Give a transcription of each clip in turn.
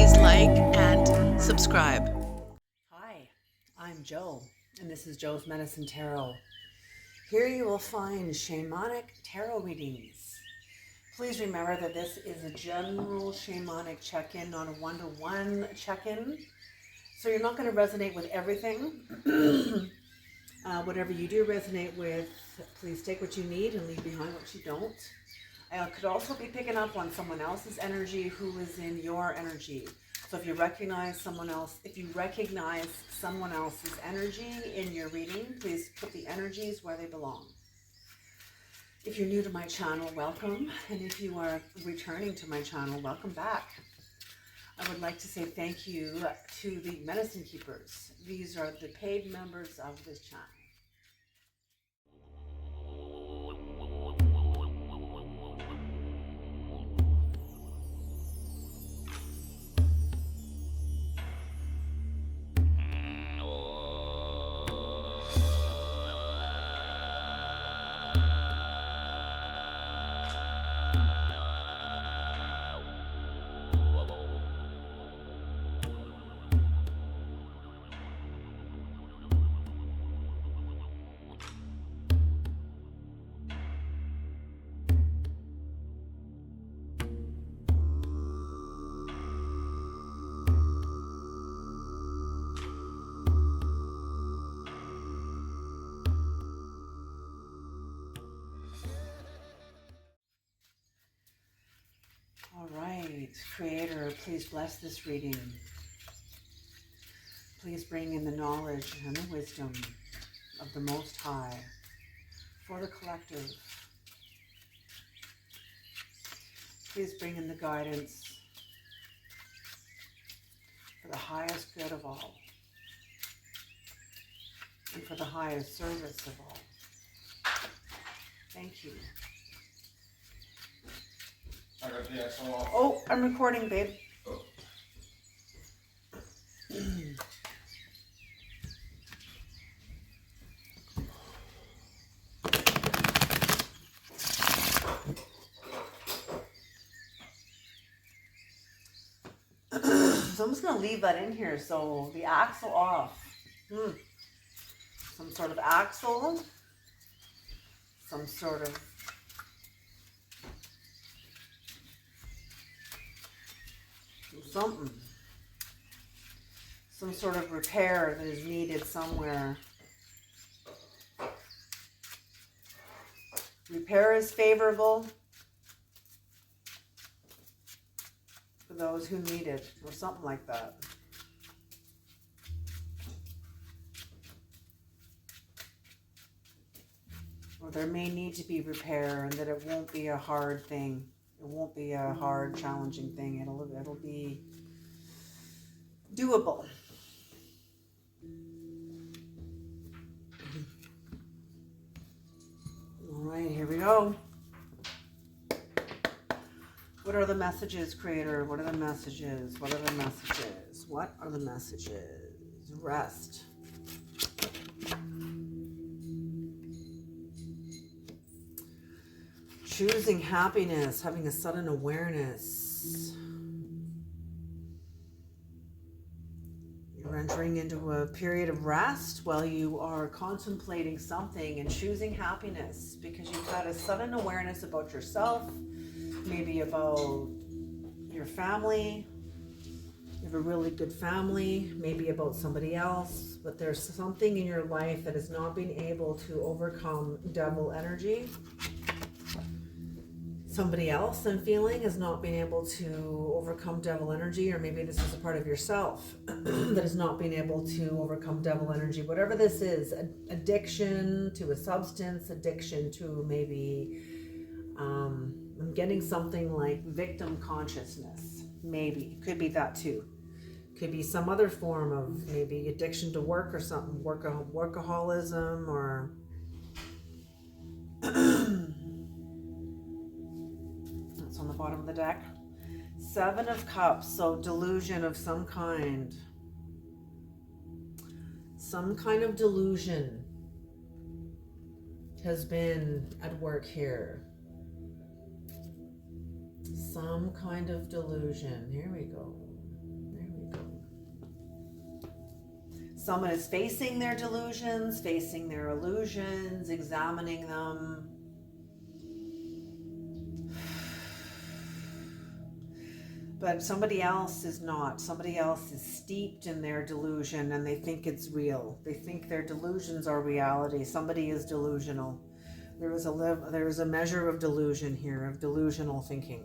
please like and subscribe. Hi, I'm Jo, and this is Jo's Medicine Tarot. Here you will find shamanic tarot readings. Please remember that this is a general shamanic check-in, not a one-to-one check-in. So you're not going to resonate with everything. Whatever you do resonate with, please take what you need and leave behind what you don't. I could also be picking up on someone else's energy who is in your energy. So if you recognize someone else's energy in your reading, please put the energies where they belong. If you're new to my channel, welcome. And if you are returning to my channel, welcome back. I would like to say thank you to the Medicine Keepers. These are the paid members of this channel. All right, Creator, please bless this reading. Please bring in the knowledge and the wisdom of the Most High for the collective. Please bring in the guidance for the highest good of all and for the highest service of all. Thank you. I got the axle off. Oh, I'm recording, babe. Oh. So I'm just going to leave that in here. So the axle off. Some sort of axle. Some sort of something. Some sort of repair that is needed somewhere. Repair is favorable for those who need it, or something like that. Or there may need to be repair, and that it won't be a hard thing. It won't be a hard, challenging thing. It'll be doable. All right, here we go. What are the messages, Creator? What are the messages? What are the messages? What are the messages? Rest. Choosing happiness, having a sudden awareness. You're entering into a period of rest while you are contemplating something and choosing happiness because you've had a sudden awareness about yourself, maybe about your family. You have a really good family, maybe about somebody else, but there's something in your life that has not been able to overcome devil energy. Somebody else, I'm feeling, has not been able to overcome devil energy, or maybe this is a part of yourself that has not been able to overcome devil energy. Whatever this is, addiction to a substance, addiction to maybe, I'm getting something like victim consciousness. Maybe, could be that too. Could be some other form of maybe addiction to work or something, workaholism or... on the bottom of the deck. 7 of Cups, so delusion of some kind. Some kind of delusion has been at work here. Some kind of delusion. Here we go. Someone is facing their delusions, facing their illusions, examining them. But somebody else is not. Somebody else is steeped in their delusion and they think it's real. They think their delusions are reality. Somebody is delusional. There is a measure of delusion here, of delusional thinking.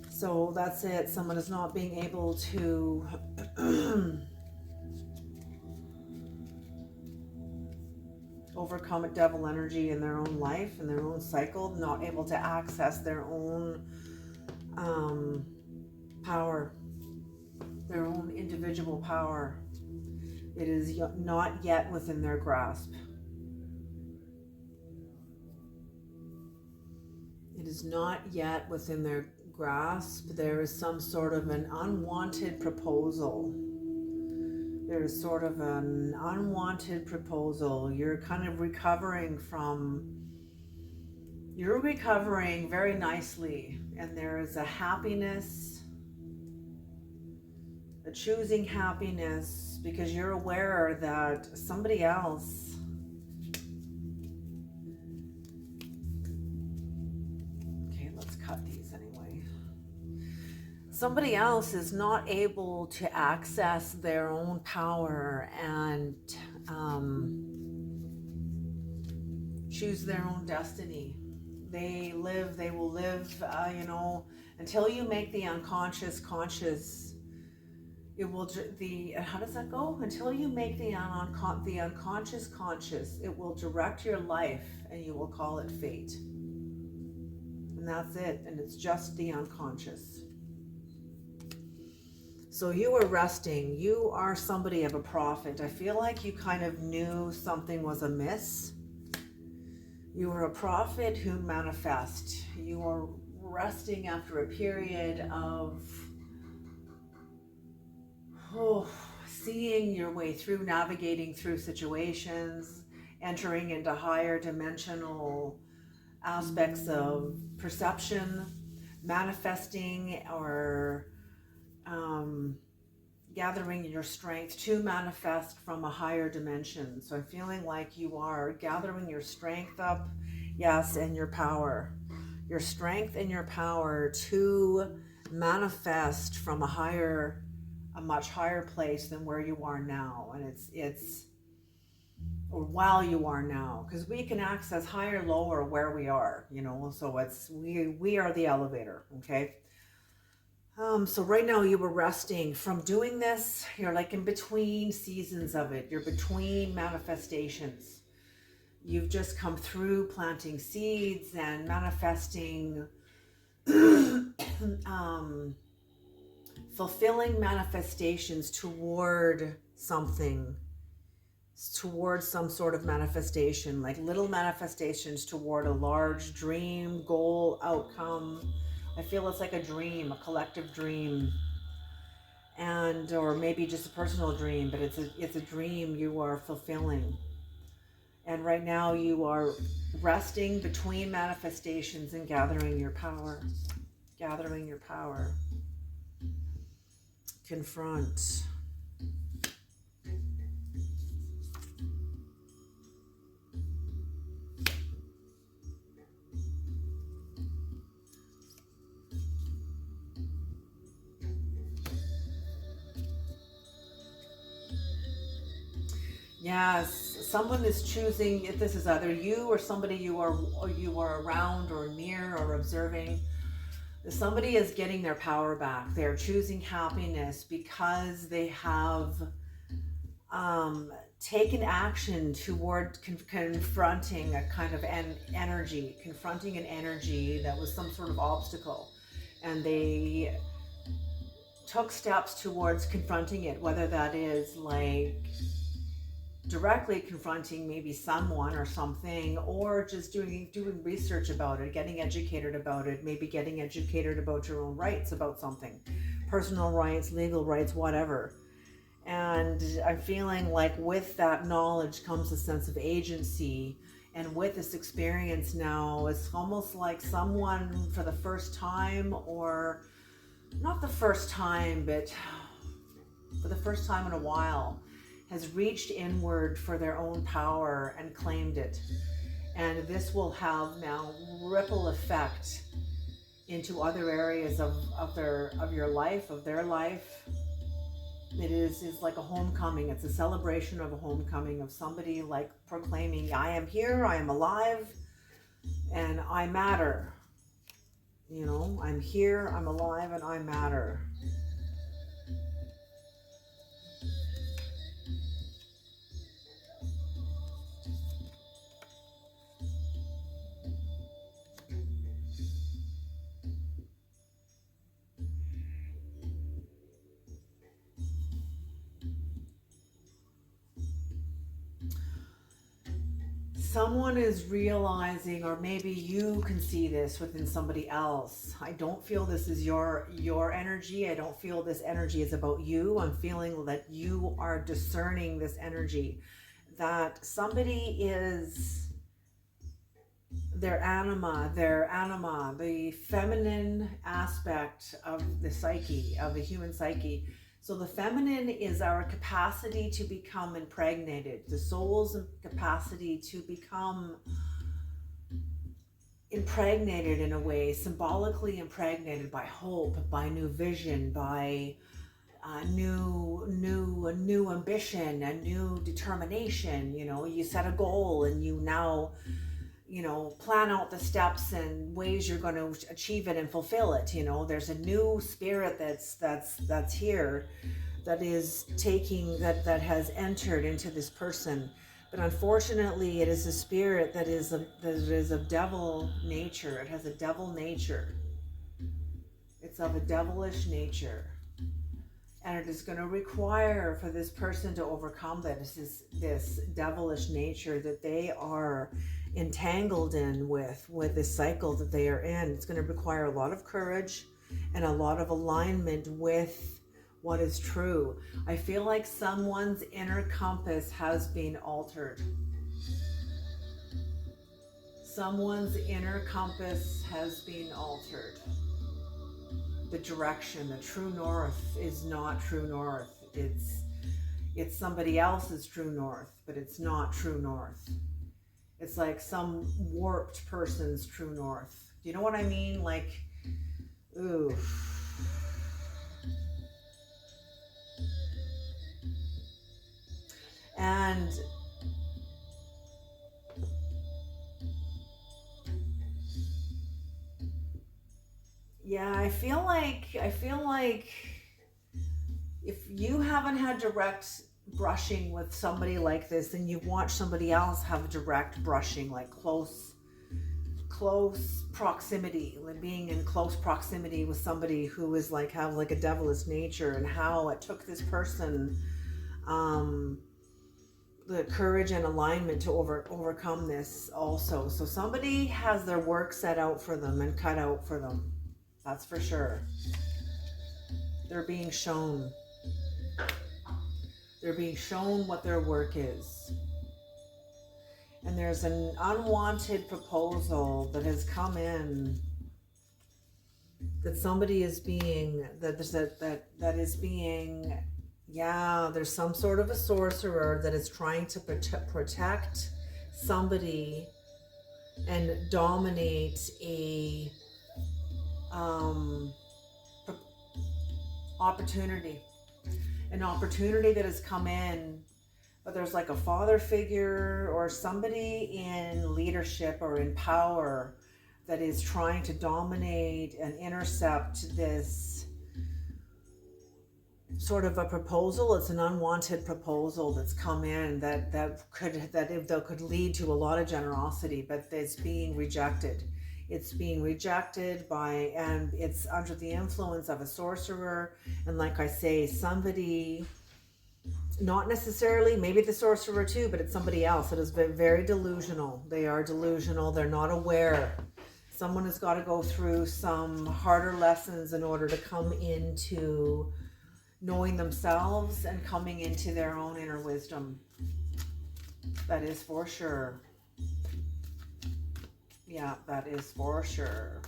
So that's it. Someone is not being able to overcome a devil energy in their own life, in their own cycle, not able to access their own power, their own individual power. It is not yet within their grasp. It is not yet within their grasp. There is some sort of an unwanted proposal. There is sort of an unwanted proposal. You're kind of recovering very nicely, and there is a happiness, a choosing happiness, because you're aware that somebody else somebody else is not able to access their own power and choose their own destiny. They will live, until you make the unconscious conscious. How does that go? Until you make the unconscious conscious, it will direct your life and you will call it fate. And that's it. And it's just the unconscious. So you are resting. You are somebody of a prophet. I feel like you kind of knew something was amiss. You are a prophet who manifests. You are resting after a period of seeing your way through, navigating through situations, entering into higher dimensional aspects of perception, manifesting or gathering your strength to manifest from a higher dimension. So I'm feeling like you are gathering your strength up, yes, and your power. Your strength and your power to manifest from a much higher place than where you are now. And or while you are now, because we can access higher, lower, where we are, so we are the elevator, okay? So right now you were resting from doing this. You're like in between seasons of it. You're between manifestations. You've just come through planting seeds and manifesting, fulfilling manifestations toward something, towards some sort of manifestation, like little manifestations toward a large dream, goal, outcome. I feel it's like a dream, a collective dream, or maybe just a personal dream, but it's a dream you are fulfilling. And right now you are resting between manifestations and gathering your power. Gathering your power. Confront. Yes, someone is choosing. If this is either you or somebody you are around or near or observing, somebody is getting their power back. They're choosing happiness because they have taken action toward confronting a kind of confronting an energy that was some sort of obstacle, and they took steps towards confronting it, whether that is like directly confronting maybe someone or something, or just doing research about it, getting educated about it, maybe getting educated about your own rights about something, personal rights, legal rights, whatever. And I'm feeling like with that knowledge comes a sense of agency, and with this experience now, it's almost like someone for the first time, or not the first time, but for the first time in a while, has reached inward for their own power and claimed it. And this will have now ripple effect into other areas of your life, of their life. It is like a homecoming. It's a celebration of a homecoming, of somebody like proclaiming, I am here, I am alive, and I matter. You know, I'm here, I'm alive, and I matter. Someone is realizing, or maybe you can see this within somebody else. I don't feel this is your energy. I don't feel this energy is about you. I'm feeling that you are discerning this energy, that somebody is their anima, the feminine aspect of the psyche, of the human psyche. So the feminine is our capacity to become impregnated, the soul's capacity to become impregnated in a way, symbolically impregnated by hope, by new vision, by new ambition, a new determination. You know, you set a goal and you now, you know, plan out the steps and ways you're going to achieve it and fulfill it. You know, there's a new spirit that's here, that is taking, that has entered into this person. But unfortunately, it is a spirit that is of devil nature. It has a devil nature. It's of a devilish nature. And it is going to require for this person to overcome this devilish nature that they are entangled in with this cycle that they are in. It's going to require a lot of courage and a lot of alignment with what is true. I feel like someone's inner compass has been altered. Someone's inner compass has been altered. The direction, the true north is not true north. It's somebody else's true north, but it's not true north. It's like some warped person's true north. Do you know what I mean? Like, ooh. And yeah, I feel like if you haven't had direct brushing with somebody like this, and you watch somebody else have direct brushing, like close proximity, like being in close proximity with somebody who is like, have like a devilish nature, and how it took this person the courage and alignment to overcome this also. So somebody has their work set out for them and cut out for them. That's for sure. They're being shown. They're being shown what their work is. And there's an unwanted proposal that has come in, that somebody is being, that is being, yeah, there's some sort of a sorcerer that is trying to protect somebody and dominate a opportunity. An opportunity that has come in, but there's like a father figure or somebody in leadership or in power that is trying to dominate and intercept this sort of a proposal. It's an unwanted proposal that's come in that could lead to a lot of generosity, but it's being rejected. It's being rejected by, and it's under the influence of a sorcerer. And like I say, somebody, not necessarily, maybe the sorcerer too, but it's somebody else that is very delusional. They are delusional. They're not aware. Someone has got to go through some harder lessons in order to come into knowing themselves and coming into their own inner wisdom. That is for sure. Yeah, that is for sure.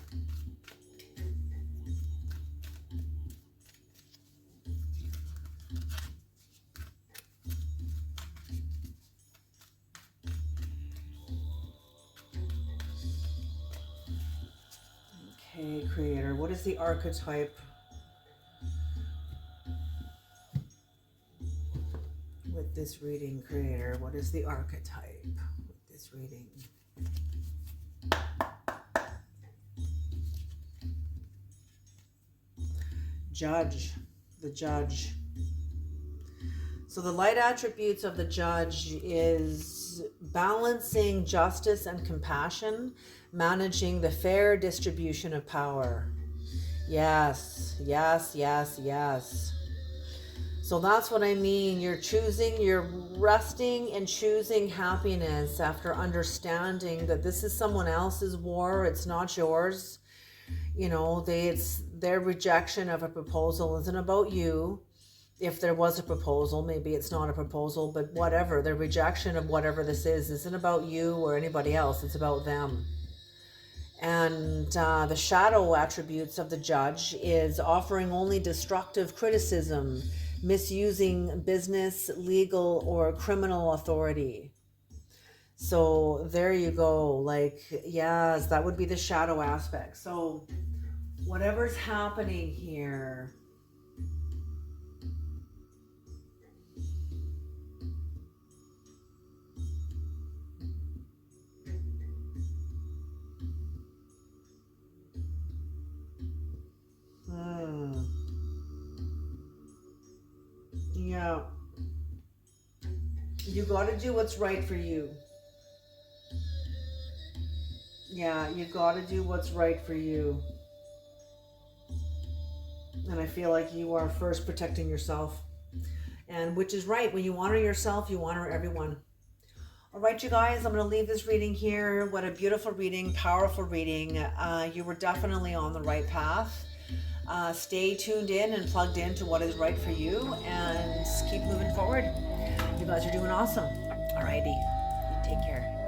Okay, Creator, what is the archetype with this reading, Creator? What is the archetype with this reading? Judge, the Judge. So the light attributes of the Judge is balancing justice and compassion, managing the fair distribution of power. Yes, yes, yes, yes. So that's what I mean. You're resting and choosing happiness after understanding that this is someone else's war, it's not yours. You know, it's their rejection of a proposal isn't about you. If there was a proposal, maybe it's not a proposal, but whatever, the rejection of whatever this is isn't about you or anybody else, it's about them. And the shadow attributes of the Judge is offering only destructive criticism, misusing business, legal, or criminal authority. So there you go. Like, yes, that would be the shadow aspect. So whatever's happening here, yeah, you got to do what's right for you. Yeah, you got to do what's right for you. And I feel like you are first protecting yourself. And which is right. When you honor yourself, you honor everyone. All right, you guys, I'm going to leave this reading here. What a beautiful reading, powerful reading. You were definitely on the right path. Stay tuned in and plugged in to what is right for you and keep moving forward. You guys are doing awesome. All righty. You take care.